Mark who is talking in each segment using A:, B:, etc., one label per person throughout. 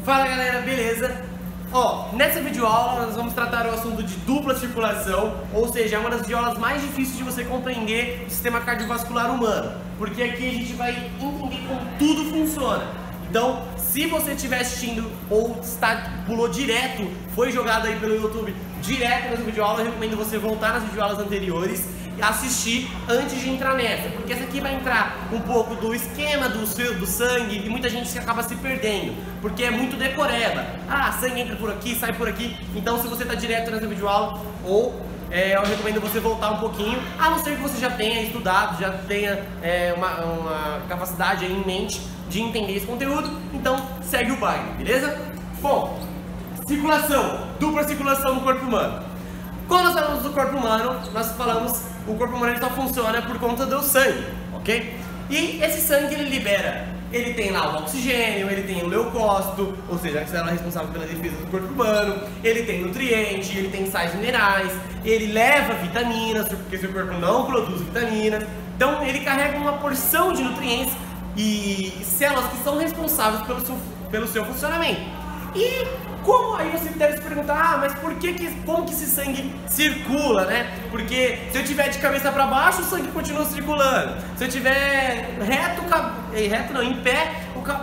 A: Fala galera, beleza? Nessa videoaula nós vamos tratar o assunto de dupla circulação, ou seja, é uma das videoaulas mais difíceis de você compreender o sistema cardiovascular humano, porque aqui a gente vai entender como tudo funciona. Então, se você estiver assistindo ou pulou direto, foi jogado aí pelo YouTube direto nessa videoaula, eu recomendo você voltar nas videoaulas anteriores e assistir antes de entrar nessa, porque essa aqui vai entrar um pouco do esquema do sangue e muita gente acaba se perdendo, porque é muito decoreba. Sangue entra por aqui, sai por aqui. Então, se você está direto nessa videoaula, eu recomendo você voltar um pouquinho, a não ser que você já tenha estudado, já tenha uma capacidade aí em mente de entender esse conteúdo, então segue o baile, beleza? Bom, circulação, dupla circulação no corpo humano. Quando nós falamos do corpo humano, nós falamos o corpo humano só funciona por conta do sangue, ok? E esse sangue ele tem lá o oxigênio, ele tem o leucócito, ou seja, a célula responsável pela defesa do corpo humano, ele tem nutriente, ele tem sais minerais, ele leva vitaminas, porque seu corpo não produz vitaminas, então ele carrega uma porção de nutrientes e células que são responsáveis pelo seu funcionamento. E como aí você deve se perguntar, mas como que esse sangue circula, né? Porque se eu tiver de cabeça para baixo, o sangue continua circulando. Se eu tiver em pé,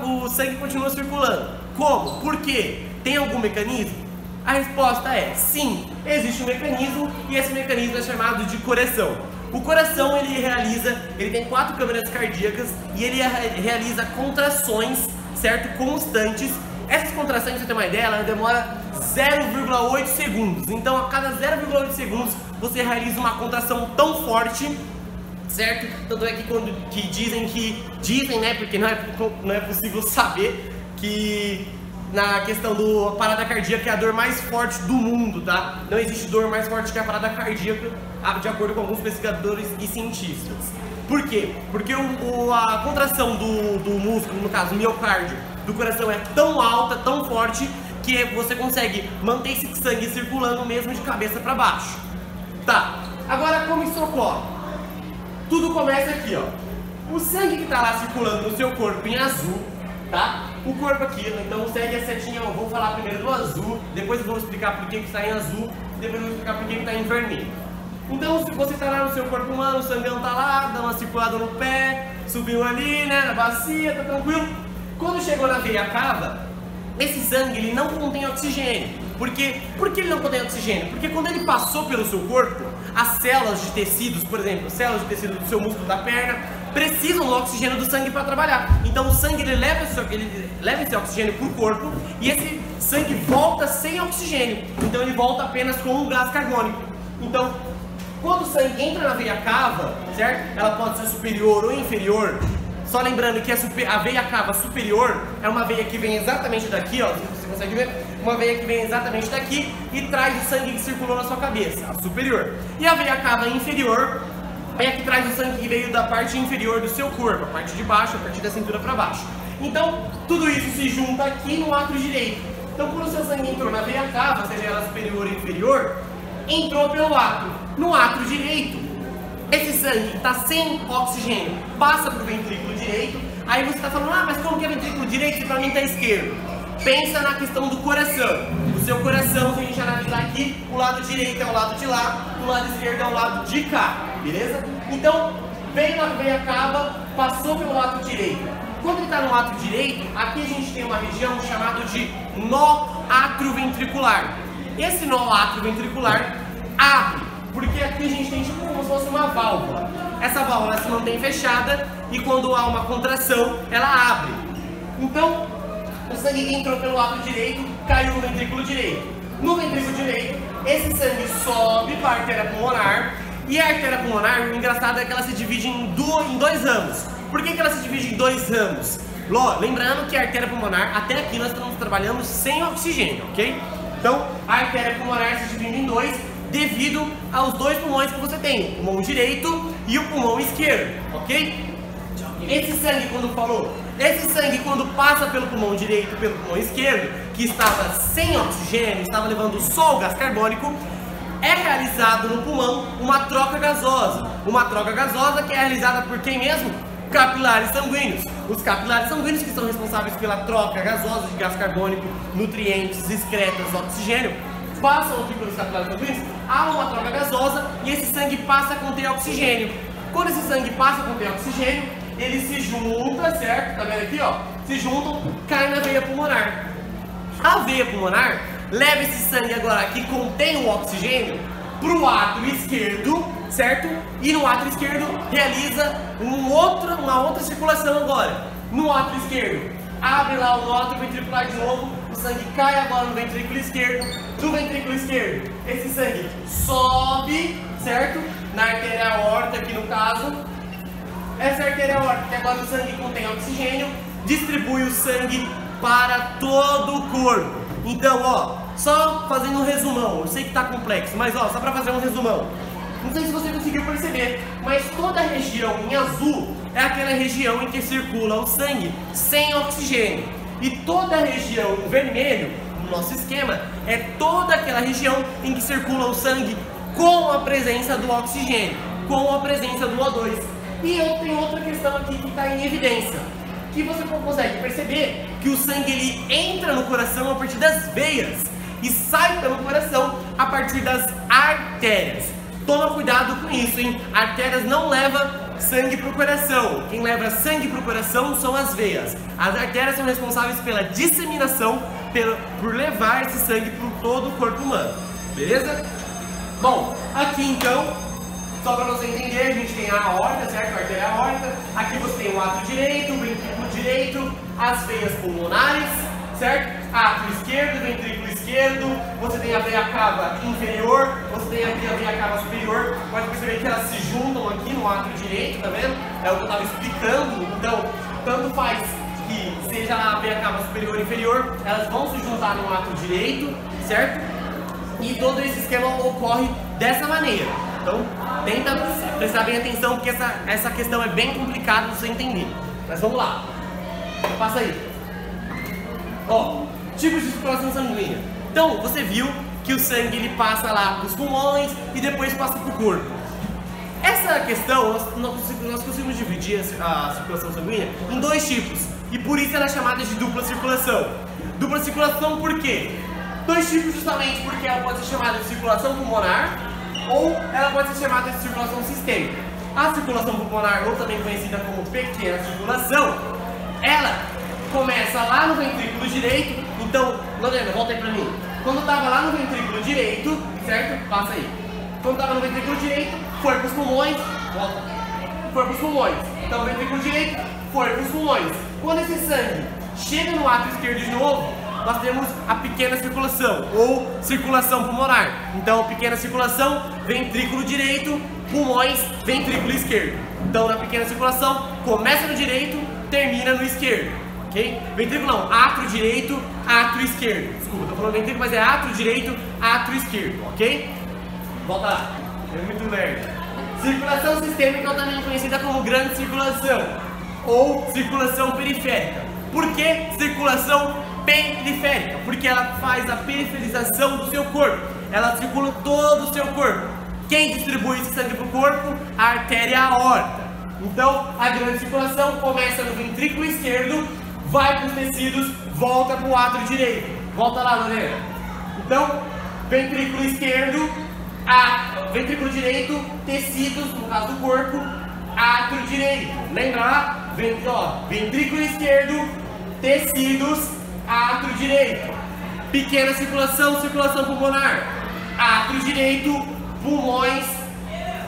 A: o sangue continua circulando. Como? Por quê? Tem algum mecanismo? A resposta é sim, existe um mecanismo e esse mecanismo é chamado de coração. O coração ele tem 4 câmeras cardíacas e ele realiza contrações, certo? Constantes. Essas contrações, pra você ter uma ideia, ela demora 0,8 segundos. Então, a cada 0,8 segundos, você realiza uma contração tão forte, certo? Tanto é que dizem, né? Porque não é possível saber que na questão da parada cardíaca é a dor mais forte do mundo, tá? Não existe dor mais forte que a parada cardíaca, de acordo com alguns pesquisadores e cientistas. Por quê? Porque a contração do músculo, no caso, o miocárdio, do coração é tão alta, tão forte, que você consegue manter esse sangue circulando mesmo de cabeça para baixo. Tá, agora como isso ocorre? Tudo começa aqui, O sangue que tá lá circulando no seu corpo em azul, tá? O corpo aqui, então segue a setinha, eu vou falar primeiro do azul, depois eu vou explicar por que está em azul, depois eu vou explicar por que está em vermelho. Então, se você está lá no seu corpo humano, o sanguão tá lá, dá uma circulada no pé, subiu ali, né, na bacia, tá tranquilo. Quando chegou na veia cava, esse sangue ele não contém oxigênio. Por que ele não contém oxigênio? Porque quando ele passou pelo seu corpo, as células de tecidos, por exemplo, células de tecido do seu músculo da perna, precisam do oxigênio do sangue para trabalhar. Então o sangue ele leva esse oxigênio para o corpo e esse sangue volta sem oxigênio. Então ele volta apenas com um gás carbônico. Então, quando o sangue entra na veia cava, certo? Ela pode ser superior ou inferior. Só lembrando que a veia cava superior é uma veia que vem exatamente daqui, se você consegue ver, uma veia que vem exatamente daqui e traz o sangue que circulou na sua cabeça, a superior. E a veia cava inferior é a que traz o sangue que veio da parte inferior do seu corpo, a parte de baixo, a partir da cintura para baixo. Então, tudo isso se junta aqui no átrio direito. Então, quando o seu sangue entrou na veia cava, seja ela superior ou inferior, entrou pelo átrio. No átrio direito, esse sangue está sem oxigênio, passa para o ventrículo direito. Aí você está falando, mas como que é ventrículo direito se para mim está esquerdo? Pensa na questão do coração. O seu coração, se a gente analisar aqui, o lado direito é o lado de lá, o lado esquerdo é o lado de cá, beleza? Então, veio na veia cava, passou pelo átrio direito. Quando ele está no átrio direito, aqui a gente tem uma região chamada de nó atrioventricular. Esse nó atrioventricular abre, porque aqui a gente tem tipo como se fosse uma válvula. Essa válvula se mantém fechada e quando há uma contração, ela abre. Então, o sangue que entrou pelo lado direito caiu no ventrículo direito. No ventrículo direito, esse sangue sobe para a artéria pulmonar. E a artéria pulmonar, o engraçado é que ela se divide em dois ramos. Por que ela se divide em 2 ramos? Lembrando que a artéria pulmonar, até aqui nós estamos trabalhando sem oxigênio, ok? Então, a artéria pulmonar se divide em 2 devido aos 2 pulmões que você tem, o pulmão direito e o pulmão esquerdo, ok? Esse sangue quando passa pelo pulmão direito e pelo pulmão esquerdo, que estava sem oxigênio, estava levando só o gás carbônico, é realizado no pulmão uma troca gasosa. Uma troca gasosa que é realizada por quem mesmo? Capilares sanguíneos. Os capilares sanguíneos que são responsáveis pela troca gasosa de gás carbônico, nutrientes, excretas, oxigênio, passam aqui pelos capilares sanguíneos, há uma troca gasosa e esse sangue passa a conter oxigênio. Quando esse sangue passa a conter oxigênio, ele se junta, certo? Tá vendo aqui, ó? Se juntam, cai na veia pulmonar. A veia pulmonar leva esse sangue agora que contém o oxigênio pro átrio esquerdo, certo? E no átrio esquerdo realiza uma outra circulação agora. No átrio esquerdo, abre lá o nódulo ventricular de novo, o sangue cai agora no ventrículo esquerdo. Do ventrículo esquerdo, esse sangue sobe, certo? Na artéria aorta aqui no caso. Essa artéria aorta, que agora o sangue contém oxigênio, distribui o sangue para todo o corpo. Então, ó, só fazendo um resumão, eu sei que tá complexo, mas ó, só para fazer um resumão. Não sei se você conseguiu perceber, mas toda a região em azul é aquela região em que circula o sangue sem oxigênio. E toda a região em vermelho, no nosso esquema, é toda aquela região em que circula o sangue com a presença do oxigênio, com a presença do O2. E eu tenho outra questão aqui que está em evidência, que você consegue perceber que o sangue ele entra no coração a partir das veias e sai pelo coração a partir das artérias. Toma cuidado com isso, hein? Artérias não levam sangue para o coração. Quem leva sangue para o coração são as veias. As artérias são responsáveis pela disseminação, por levar esse sangue para todo o corpo humano. Beleza? Bom, aqui então, só para você entender, a gente tem a aorta, certo? A artéria aorta. Aqui você tem o átrio direito, o ventrículo direito, as veias pulmonares, certo? Átrio esquerdo, ventrículo esquerdo, você tem a veia cava inferior, você tem aqui a veia cava superior. Pode perceber que elas se juntam aqui no átrio direito, tá vendo? É o que eu estava explicando. Então, tanto faz que seja a veia cava superior ou inferior, elas vão se juntar no átrio direito, certo? E todo esse esquema ocorre dessa maneira. Então, tenta prestar bem atenção, porque essa questão é bem complicada de você entender. Mas vamos lá. Passa aí. Ó, tipos de circulação sanguínea. Então, você viu que o sangue ele passa lá para os pulmões e depois passa para o corpo. Essa questão, nós conseguimos dividir a circulação sanguínea em dois tipos. E por isso ela é chamada de dupla circulação. Dupla circulação por quê? Dois tipos justamente porque ela pode ser chamada de circulação pulmonar ou ela pode ser chamada de circulação sistêmica. A circulação pulmonar, ou também conhecida como pequena circulação, ela começa lá no ventrículo direito. Então, Lorena, volta aí pra mim. Quando estava lá no ventrículo direito, certo? Passa aí. Quando estava no ventrículo direito, foi para os pulmões, volta. Foi para os pulmões. Então, ventrículo direito, foi para os pulmões. Quando esse sangue chega no átrio esquerdo de novo, nós temos a pequena circulação, ou circulação pulmonar. Então, pequena circulação, ventrículo direito, pulmões, ventrículo esquerdo. Então, na pequena circulação, começa no direito, termina no esquerdo, ok? Ventrículo não, átrio direito, átrio esquerdo. Desculpa, tô falando ventrículo, mas é átrio direito, átrio esquerdo, ok? Volta lá, é muito lerdo. Circulação sistêmica é também conhecida como grande circulação, ou circulação periférica. Por que circulação periférica? Porque ela faz a periferização do seu corpo. Ela circula todo o seu corpo. Quem distribui esse sangue para o corpo? A artéria aorta. Então, a grande circulação começa no ventrículo esquerdo, vai para os tecidos, volta para o átrio direito. Volta lá, Lorena. Então, ventrículo esquerdo, ventrículo direito, tecidos, no caso do corpo, átrio direito. Lembra lá? Ventrículo esquerdo, tecidos, átrio direito. Pequena circulação, circulação pulmonar. Átrio direito, pulmões,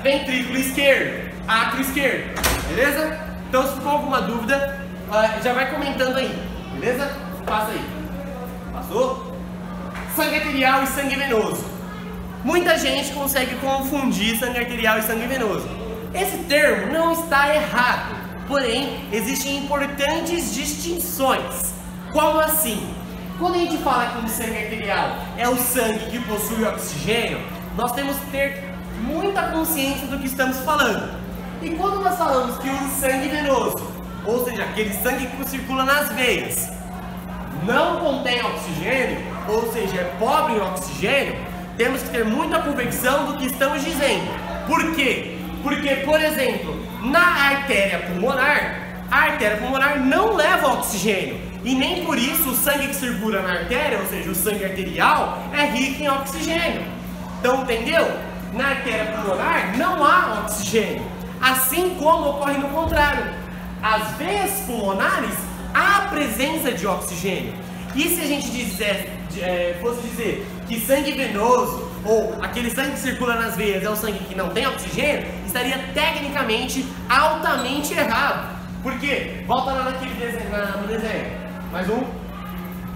A: ventrículo esquerdo, átrio esquerdo. Beleza? Então, se ficou alguma dúvida, já vai comentando aí. Beleza? Passa aí. Passou? Sangue arterial e sangue venoso. Muita gente consegue confundir sangue arterial e sangue venoso. Esse termo não está errado, porém, existem importantes distinções. Como assim? Quando a gente fala que o sangue arterial é o sangue que possui oxigênio, nós temos que ter muita consciência do que estamos falando. E quando nós falamos que o sangue venoso, ou seja, aquele sangue que circula nas veias, não contém oxigênio, ou seja, é pobre em oxigênio, temos que ter muita convicção do que estamos dizendo. Por quê? Porque, por exemplo, na artéria pulmonar não leva oxigênio. E nem por isso o sangue que circula na artéria, ou seja, o sangue arterial, é rico em oxigênio. Então, entendeu? Na artéria pulmonar não há oxigênio. Assim como ocorre no contrário. As veias pulmonares há presença de oxigênio. E se a gente fosse dizer que sangue venoso ou aquele sangue que circula nas veias é o sangue que não tem oxigênio, estaria tecnicamente altamente errado. Por quê? Volta lá naquele desenho, no desenho. Mais um.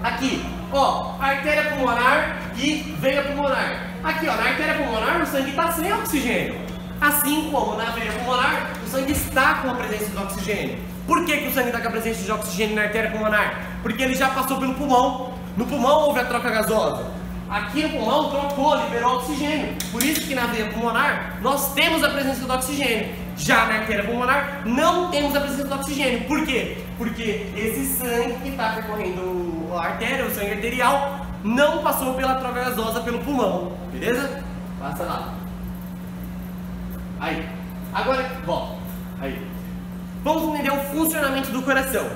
A: Aqui, ó, artéria pulmonar e veia pulmonar. Aqui, ó, na artéria pulmonar o sangue está sem oxigênio. Assim como na veia pulmonar, o sangue está com a presença de oxigênio. Por que o sangue está com a presença de oxigênio na artéria pulmonar? Porque ele já passou pelo pulmão. No pulmão houve a troca gasosa. Aqui no pulmão trocou, liberou oxigênio. Por isso que na veia pulmonar nós temos a presença do oxigênio. Já na artéria pulmonar não temos a presença do oxigênio. Por quê? Porque esse sangue que está percorrendo a artéria, o sangue arterial, não passou pela troca gasosa pelo pulmão. Beleza? Passa lá. Aí. Agora, volta. Aí. Vamos entender o funcionamento do coração.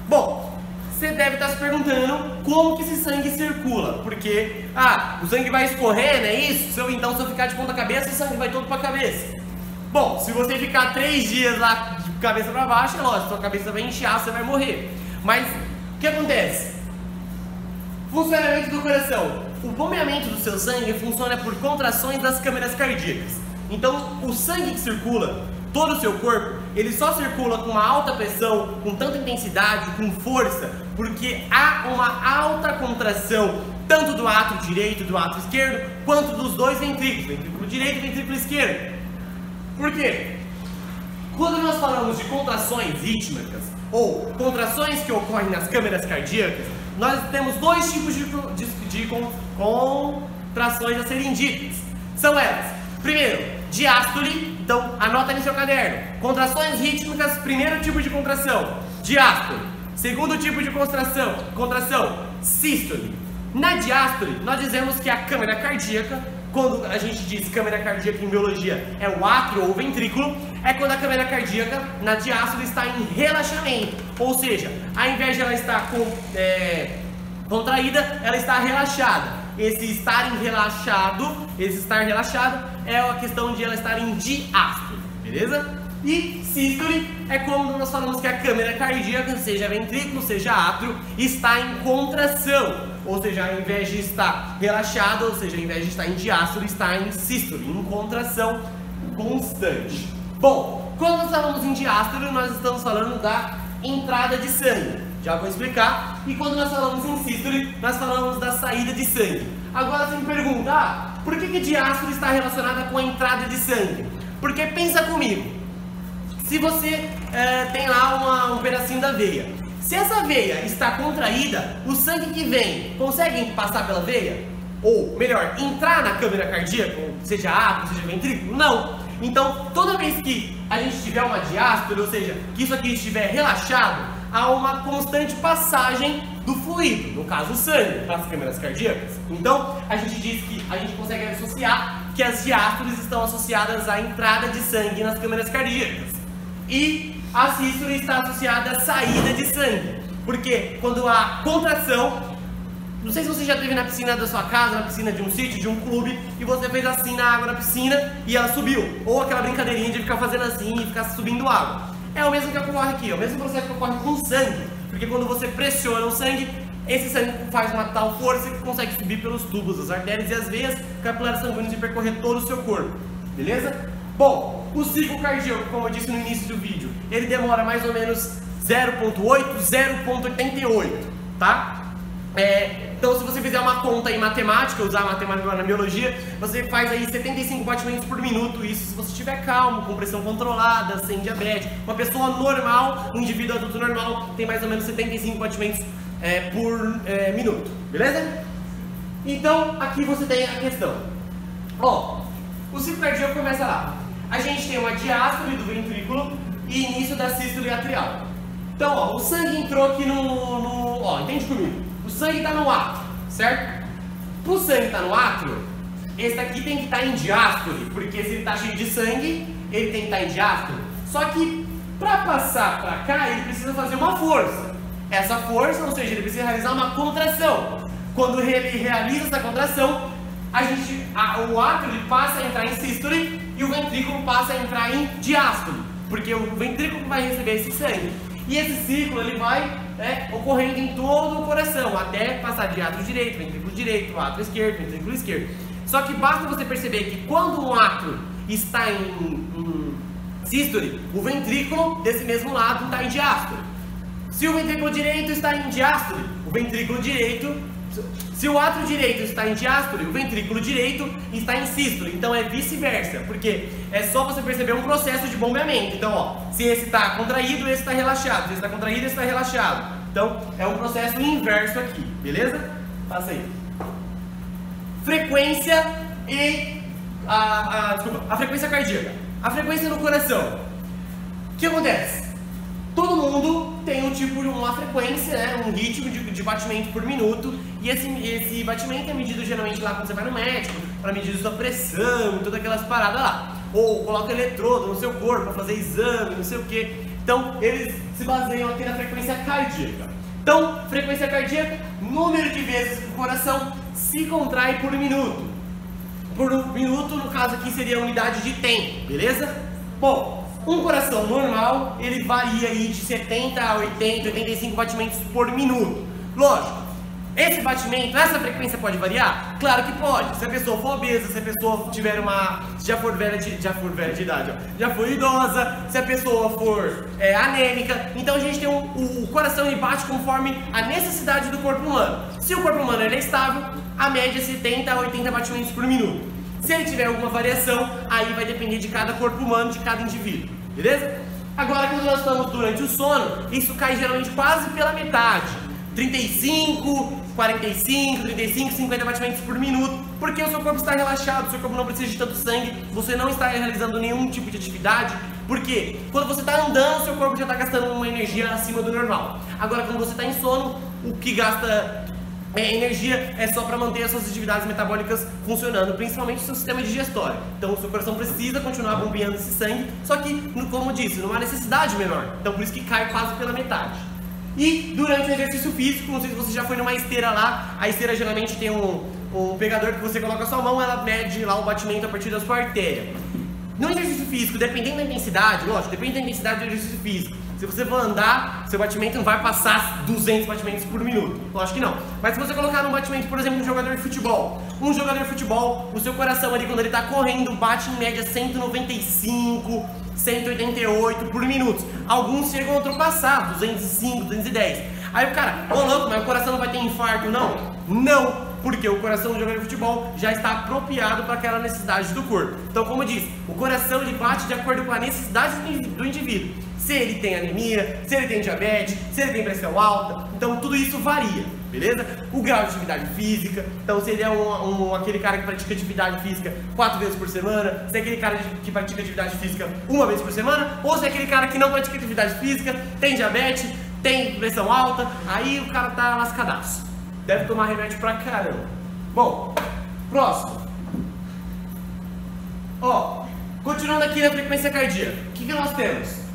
A: Bom, você deve estar se perguntando como que esse sangue circula. Porque, o sangue vai escorrer, não é isso? Então, se eu ficar de ponta cabeça, o sangue vai todo para a cabeça. Bom, se você ficar 3 dias lá de cabeça para baixo, é lógico, sua cabeça vai inchar, você vai morrer. Mas, o que acontece? Funcionamento do coração. O bombeamento do seu sangue funciona por contrações das câmeras cardíacas. Então, o sangue que circula todo o seu corpo, ele só circula com uma alta pressão, com tanta intensidade, com força, porque há uma alta contração, tanto do átrio direito e do átrio esquerdo, quanto dos dois ventrículos, ventrículo direito e ventrículo esquerdo. Por quê? Quando nós falamos de contrações rítmicas, ou contrações que ocorrem nas câmeras cardíacas, nós temos 2 tipos de contrações a serem ditas. São elas, primeiro, diástole, então anota no seu caderno. Contrações rítmicas, primeiro tipo de contração, diástole. Segundo tipo de contração, sístole. Na diástole, nós dizemos que a câmara cardíaca, quando a gente diz câmara cardíaca em biologia, é o átrio ou o ventrículo, é quando a câmara cardíaca, na diástole, está em relaxamento. Ou seja, ao invés de ela estar contraída, ela está relaxada. Esse estar relaxado é a questão de ela estar em diástole, beleza? E sístole é quando nós falamos que a câmara cardíaca, seja ventrículo, seja átrio, está em contração. Ou seja, ao invés de estar relaxado, ou seja, ao invés de estar em diástole, está em sístole, em contração constante. Bom, quando nós falamos em diástole, nós estamos falando da entrada de sangue. Já vou explicar. E quando nós falamos em sístole, nós falamos da saída de sangue. Agora você me pergunta, por que diástole está relacionada com a entrada de sangue? Porque pensa comigo, se você tem lá um pedacinho da veia, se essa veia está contraída, o sangue que vem consegue passar pela veia? Ou, melhor, entrar na câmara cardíaca, seja átrio, seja ventrículo? Não. Então, toda vez que a gente tiver uma diástole, ou seja, que isso aqui estiver relaxado, há uma constante passagem do fluido, no caso o sangue, para as câmaras cardíacas. Então, a gente diz que a gente consegue associar que as diástoles estão associadas à entrada de sangue nas câmaras cardíacas. E a sístole está associada à saída de sangue, porque quando há contração, não sei se você já esteve na piscina da sua casa, na piscina de um sítio, de um clube, e você fez assim na água da piscina e ela subiu, ou aquela brincadeirinha de ficar fazendo assim e ficar subindo água. É o mesmo que ocorre aqui, é o mesmo processo que ocorre com o sangue, porque quando você pressiona o sangue, esse sangue faz uma tal força que consegue subir pelos tubos, as artérias e as veias capilares sanguíneos e percorrer todo o seu corpo, beleza? Bom, o ciclo cardíaco, como eu disse no início do vídeo, ele demora mais ou menos 0,8, 0,88, tá? Então, se você fizer uma conta em matemática, usar matemática na biologia, você faz aí 75 batimentos por minuto. Isso se você estiver calmo, com pressão controlada, sem diabetes. Uma pessoa normal, um indivíduo adulto normal, tem mais ou menos 75 batimentos por minuto, beleza? Então, aqui você tem a questão. Ó, o ciclo cardíaco começa lá. A gente tem uma diástole do ventrículo e início da sístole atrial. Então, ó, o sangue entrou aqui ó, entende comigo? O sangue está no átrio, certo? O sangue está no átrio, esse aqui tem que estar em diástole, porque se ele está cheio de sangue, ele tem que estar em diástole. Só que para passar para cá, ele precisa fazer uma força. Essa força, ou seja, ele precisa realizar uma contração. Quando ele realiza essa contração, o átrio ele passa a entrar em sístole e o ventrículo passa a entrar em diástole, porque o ventrículo vai receber esse sangue. E esse ciclo ele vai ocorrendo em todo o coração, até passar de átrio direito, átrio esquerdo, ventrículo esquerdo. Só que basta você perceber que quando um átrio está em sístole, o ventrículo desse mesmo lado está em diástole. Se o ventrículo direito está em diástole, se o átrio direito está em diástole, o ventrículo direito está em sístole. Então é vice-versa, porque é só você perceber um processo de bombeamento. Então, ó, se esse está contraído, esse está relaxado. Se esse está contraído, esse está relaxado. Então é um processo inverso aqui, beleza? Passa aí. Frequência e a frequência cardíaca. A frequência no coração. O que acontece? Todo mundo tem uma frequência, né, um ritmo de batimento por minuto, e esse batimento é medido geralmente lá quando você vai no médico, para medir sua pressão e todas aquelas paradas lá. Ou coloca eletrodo no seu corpo para fazer exame, não sei o que. Então, eles se baseiam aqui na frequência cardíaca. Então, frequência cardíaca, número de vezes que o coração se contrai por minuto. Por minuto, no caso aqui, seria a unidade de tempo, beleza? Bom, um coração normal, ele varia aí de 70 a 80, 85 batimentos por minuto. Lógico, esse batimento, essa frequência pode variar? Claro que pode. Se a pessoa for obesa, se a pessoa tiver já for idosa, se a pessoa for anêmica. Então a gente tem o coração ele bate conforme a necessidade do corpo humano. Se o corpo humano ele é estável, a média é 70 a 80 batimentos por minuto. Se ele tiver alguma variação, aí vai depender de cada corpo humano, de cada indivíduo, beleza? Agora, quando nós estamos durante o sono, isso cai geralmente quase pela metade. 35, 45, 35, 50 batimentos por minuto, porque o seu corpo está relaxado, o seu corpo não precisa de tanto sangue, você não está realizando nenhum tipo de atividade, porque quando você está andando, o seu corpo já está gastando uma energia acima do normal. Agora, quando você está em sono, o que gasta energia é só para manter as suas atividades metabólicas funcionando, principalmente o seu sistema digestório. Então o seu coração precisa continuar bombeando esse sangue, só que, como disse, numa necessidade menor. Então por isso que cai quase pela metade. E durante o exercício físico, não sei se você já foi numa esteira lá, a esteira geralmente tem um pegador que você coloca a sua mão, ela mede lá o batimento a partir da sua artéria. No exercício físico, dependendo da intensidade, lógico, depende da intensidade do exercício físico. Se você for andar, seu batimento não vai passar 200 batimentos por minuto. Lógico que não. Mas se você colocar num batimento, por exemplo, de um jogador de futebol. Um jogador de futebol, o seu coração ali, quando ele está correndo, bate em média 195, 188 por minuto. Alguns chegam a ultrapassar 205, 210. Aí o cara, ô louco, mas o coração não vai ter infarto, não? Não! Porque o coração do jogador de futebol já está apropriado para aquela necessidade do corpo. Então, como eu disse, o coração ele bate de acordo com a necessidade do indivíduo. Se ele tem anemia, se ele tem diabetes, se ele tem pressão alta, então tudo isso varia, beleza? O grau de atividade física, então se ele é aquele cara que pratica atividade física 4 vezes por semana, se é aquele cara que pratica atividade física 1 vez por semana, ou se é aquele cara que não pratica atividade física, tem diabetes, tem pressão alta, aí o cara tá lascadaço. Deve tomar remédio pra caramba. Bom, próximo. Ó, continuando aqui na frequência cardíaca, o que nós temos?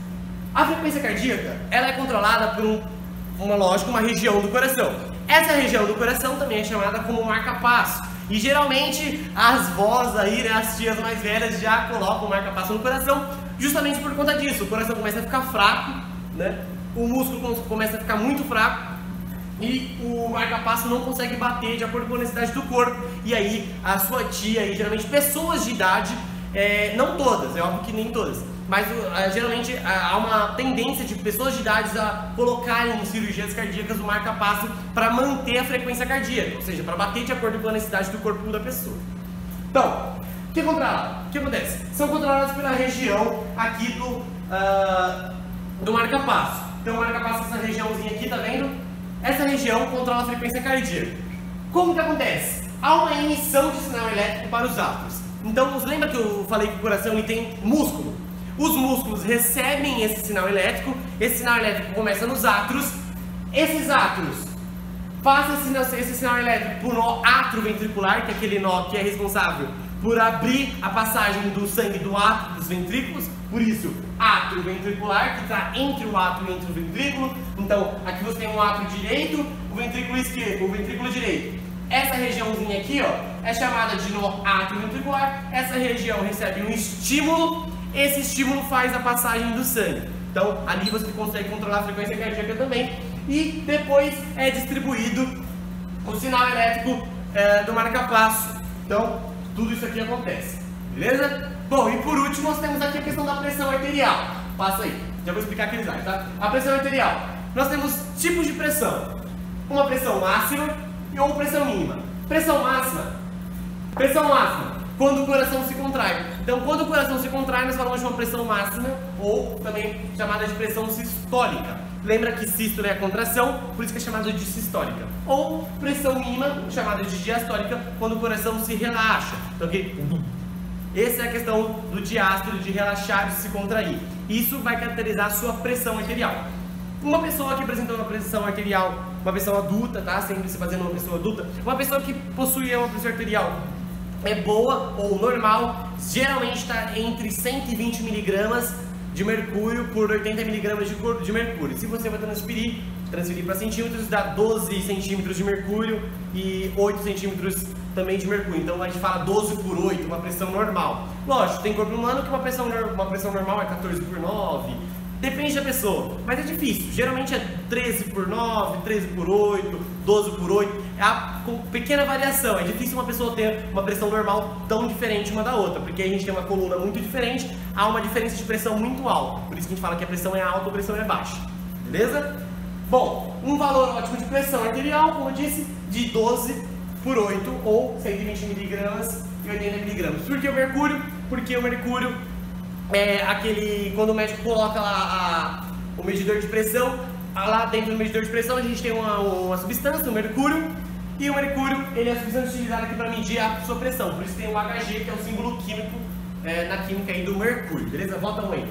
A: A frequência cardíaca, ela é controlada por uma região do coração. Essa região do coração também é chamada como marca-passo. E geralmente as vós aí, né, as tias mais velhas já colocam o marca-passo no coração justamente por conta disso. O coração começa a ficar fraco, né? O músculo começa a ficar muito fraco e o marca-passo não consegue bater de acordo com a necessidade do corpo. E aí a sua tia, e geralmente pessoas de idade, não todas, é óbvio que nem todas, mas geralmente há uma tendência de pessoas de idade a colocarem em cirurgias cardíacas o marca-passo para manter a frequência cardíaca, ou seja, para bater de acordo com a necessidade do corpo da pessoa. Então, o que acontece? São controladas pela região aqui do marca-passo. Então o marca-passo, essa regiãozinha aqui, tá vendo? Essa região controla a frequência cardíaca. Como que acontece? Há uma emissão de sinal elétrico para os átrios. Então, lembra que eu falei que o coração ele tem músculo? Os músculos recebem esse sinal elétrico começa nos átrios. Esses átrios passam esse sinal elétrico para o nó atroventricular, que é aquele nó que é responsável por abrir a passagem do sangue do átrio dos ventrículos, por isso, átrio ventricular, que está entre o átrio e entre o ventrículo. Então, aqui você tem um átrio direito, o ventrículo esquerdo, o ventrículo direito. Essa regiãozinha aqui, ó, é chamada de nó átrio ventricular. Essa região recebe um estímulo, esse estímulo faz a passagem do sangue. Então, ali você consegue controlar a frequência cardíaca também. E depois é distribuído o sinal elétrico do marca-passo. Então, tudo isso aqui acontece, beleza? Bom, e por último nós temos aqui a questão da pressão arterial. Passa aí, já vou explicar aquele slide, tá? A pressão arterial. Nós temos tipos de pressão. Uma pressão máxima e uma pressão mínima. Pressão máxima, quando o coração se contrai. Então, quando o coração se contrai, nós falamos de uma pressão máxima, ou também chamada de pressão sistólica. Lembra que sístole é a contração, por isso que é chamada de sistólica. Ou pressão mínima, chamada de diastólica, quando o coração se relaxa. Então, aqui, essa é a questão do diástole, de relaxar, de se contrair. Isso vai caracterizar a sua pressão arterial. Uma pessoa que apresenta uma pressão arterial, uma pessoa adulta, tá? Sempre se fazendo uma pessoa adulta, uma pessoa que possui uma pressão arterial é boa ou normal, geralmente está entre 120 miligramas de mercúrio por 80 miligramas de mercúrio. Se você vai transferir para centímetros, dá 12 centímetros de mercúrio e 8 centímetros também de mercúrio. Então a gente fala 12 por 8, uma pressão normal. Lógico, tem corpo humano que uma pressão normal é 14 por 9, depende da pessoa, mas é difícil. Geralmente é 13 por 9, 13 por 8, 12 por 8, é com pequena variação. É difícil uma pessoa ter uma pressão normal tão diferente uma da outra, porque a gente tem uma coluna muito diferente, há uma diferença de pressão muito alta. Por isso que a gente fala que a pressão é alta ou a pressão é baixa, beleza? Bom, um valor ótimo de pressão arterial, como eu disse, de 12 por 8 ou 120 miligramas e 80 miligramas. Por que o mercúrio? Porque o mercúrio é aquele, quando o médico coloca lá o medidor de pressão, lá dentro do medidor de pressão a gente tem uma substância, o mercúrio, e o mercúrio ele é a substância utilizada aqui para medir a sua pressão, por isso tem o Hg, que é o símbolo químico na química aí do mercúrio, beleza? Volta um aí.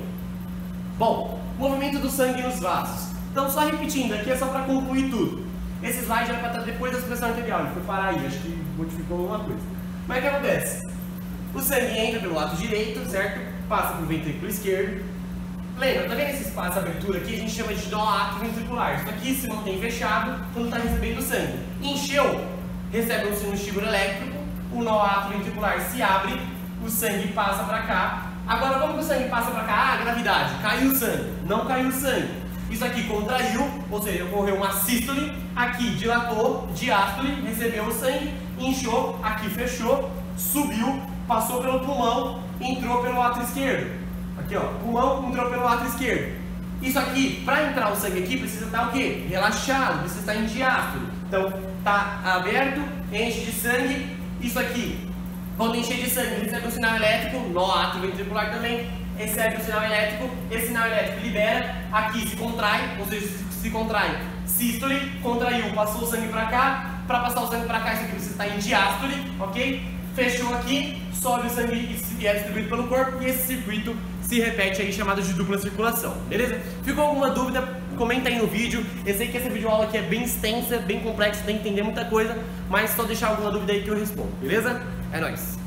A: Bom, movimento do sangue nos vasos. Então, só repetindo, aqui é só para concluir tudo. Esse slide era para estar depois da pressão arterial, ele foi parar aí, acho que modificou alguma coisa. Mas o que acontece? O sangue entra pelo lado direito, certo? Passa pelo ventrículo esquerdo. Lembra, tá vendo esse espaço, abertura aqui? A gente chama de nó átrio ventricular. Isso aqui se mantém fechado quando está recebendo sangue. Encheu, recebe um estímulo elétrico, o nó átrio ventricular se abre, o sangue passa para cá. Agora, como que o sangue passa para cá? Ah, gravidade, caiu o sangue. Não caiu o sangue. Isso aqui contraiu, ou seja, ocorreu uma sístole, aqui dilatou, diástole, recebeu o sangue, inchou, aqui fechou, subiu, passou pelo pulmão, entrou pelo átrio esquerdo. Aqui ó, pulmão entrou pelo átrio esquerdo. Isso aqui, para entrar o sangue aqui, precisa estar o quê? Relaxado, precisa estar em diástole. Então, tá aberto, enche de sangue, isso aqui, quando encher de sangue, recebe um sinal elétrico, nó átrio ventricular também, recebe o sinal elétrico, esse sinal elétrico libera, aqui se contrai, ou seja, se contrai, sístole, contraiu, passou o sangue para cá, para passar o sangue para cá, isso aqui precisa estar em diástole, ok? Fechou aqui, sobe o sangue e é distribuído pelo corpo, e esse circuito se repete aí, chamado de dupla circulação, beleza? Ficou alguma dúvida? Comenta aí no vídeo. Eu sei que essa videoaula aqui é bem extensa, bem complexa, tem que entender muita coisa, mas só deixar alguma dúvida aí que eu respondo, beleza? É nóis!